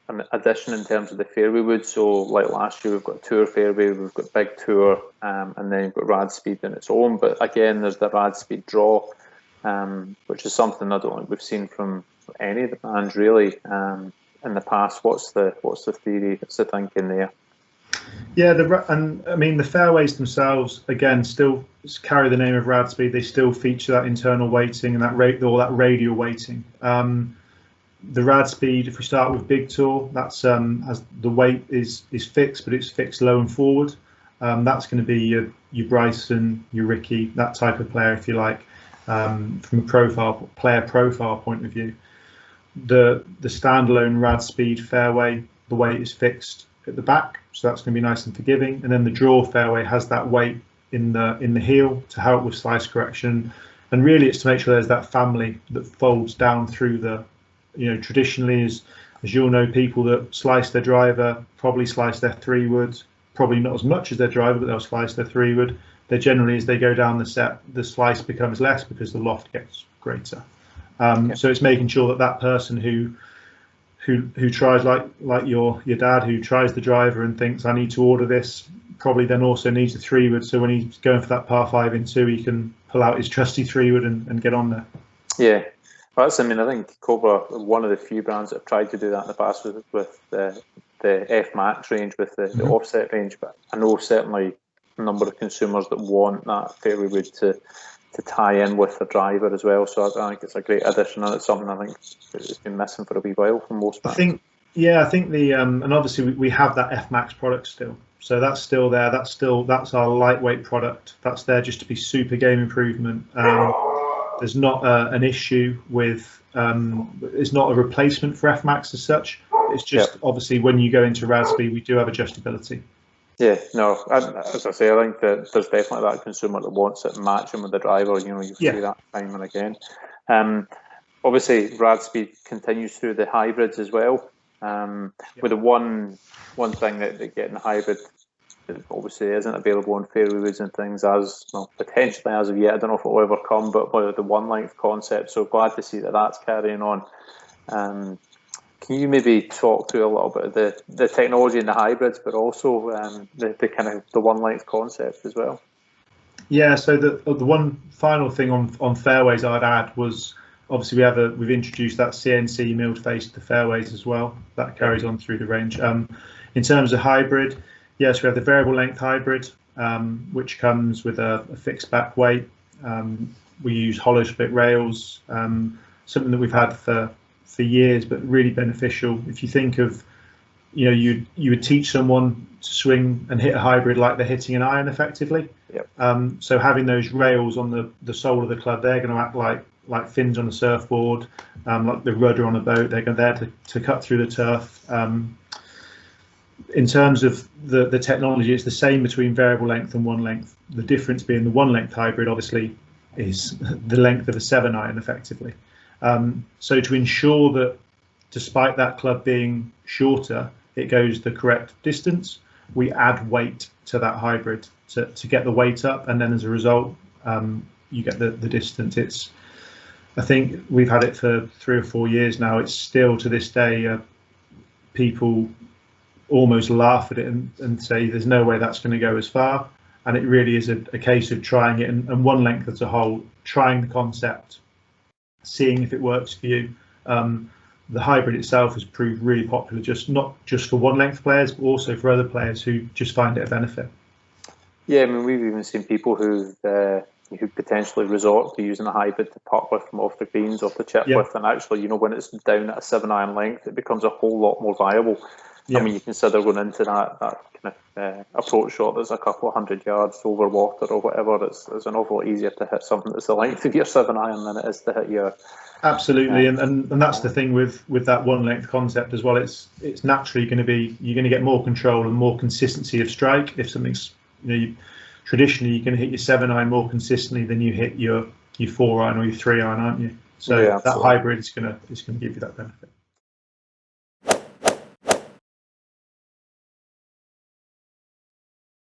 an addition in terms of the fairway wood. So like last year, we've got Tour Fairway, we've got Big Tour, and then we've got RAD Speed in its own. But again, there's the RAD Speed Draw, which is something I don't think we've seen from any of the bands really in the past. What's the theory? What's the thinking there? Yeah, I mean the fairways themselves again still carry the name of RAD Speed. They still feature that internal weighting and that radial weighting. The RAD Speed, if we start with Big Tour, that's has the weight is fixed, but it's fixed low and forward. That's going to be your Bryson, your Ricky, that type of player, if you like, from a player profile point of view. The standalone RAD Speed fairway, the weight is fixed at the back, so that's going to be nice and forgiving. And then the draw fairway has that weight in the heel to help with slice correction. And really, it's to make sure there's that family that folds down through the. Traditionally, as you'll know, people that slice their driver probably slice their 3-wood, probably not as much as their driver, but they'll slice their 3-wood. They generally, as they go down the set, the slice becomes less because the loft gets greater. So it's making sure that person who tries like your dad, who tries the driver and thinks I need to order this, probably then also needs a 3-wood. So when he's going for that par 5 in 2, he can pull out his trusty 3-wood and get on there. Yeah. Well, I think Cobra, one of the few brands that have tried to do that in the past with the F Max range, with the offset range. But I know certainly a number of consumers that want that fairway wood to tie in with the driver as well. So I think it's a great addition, and it's something I think it's been missing for a wee while from most brands. I think the and obviously we have that F Max product still. So that's still there. That's our lightweight product. That's there just to be super game improvement. There's not an issue with it's not a replacement for F Max as such. It's just obviously when you go into RAD Speed, we do have adjustability. Yeah, no, as I say, I think that there's definitely that consumer that wants it matching with the driver. You see that time and again. Obviously, RAD Speed continues through the hybrids as well. With the one thing that getting hybrid obviously isn't available on fairway woods and things potentially as of yet. I don't know if it will ever come, but the one length concept. So glad to see that that's carrying on. Can you maybe talk through a little bit of the technology in the hybrids, but also the kind of the one length concept as well? Yeah. So the one final thing on fairways I'd add was obviously we've introduced that CNC milled face to the fairways as well. That carries on through the range. In terms of hybrid. Yes, we have the variable length hybrid, which comes with a fixed back weight. We use hollow split rails, something that we've had for years, but really beneficial. If you think of, you would teach someone to swing and hit a hybrid like they're hitting an iron effectively. Yep. So having those rails on the sole of the club, they're going to act like fins on a surfboard, like the rudder on a boat. They're there to cut through the turf. In terms of the technology, it's the same between variable length and one length. The difference being the one length hybrid obviously is the length of a 7-iron effectively. So to ensure that despite that club being shorter, it goes the correct distance, we add weight to that hybrid to get the weight up, and then as a result you get the distance. I think we've had it for 3 or 4 years now. It's still to this day people almost laugh at it and say there's no way that's going to go as far, and it really is a case of trying it and one length as a whole, trying the concept, seeing if it works for you. The hybrid itself has proved really popular, not just for one length players, but also for other players who just find it a benefit. Yeah, I mean, we've even seen people who potentially resort to using a hybrid to putt with from off the greens, off the chip with, and actually, when it's down at a 7-iron length, it becomes a whole lot more viable. Yeah. I mean, you consider going into that kind of approach shot that's a couple of 100 yards over water or whatever. It's an awful lot easier to hit something that's the length of your 7-iron than it is to hit your. Absolutely, and that's the thing with that one length concept as well. It's naturally going to be, you're going to get more control and more consistency of strike. If something's, traditionally you're going to hit your 7-iron more consistently than you hit your 4-iron or your 3-iron, aren't you? So that hybrid is going to give you that benefit.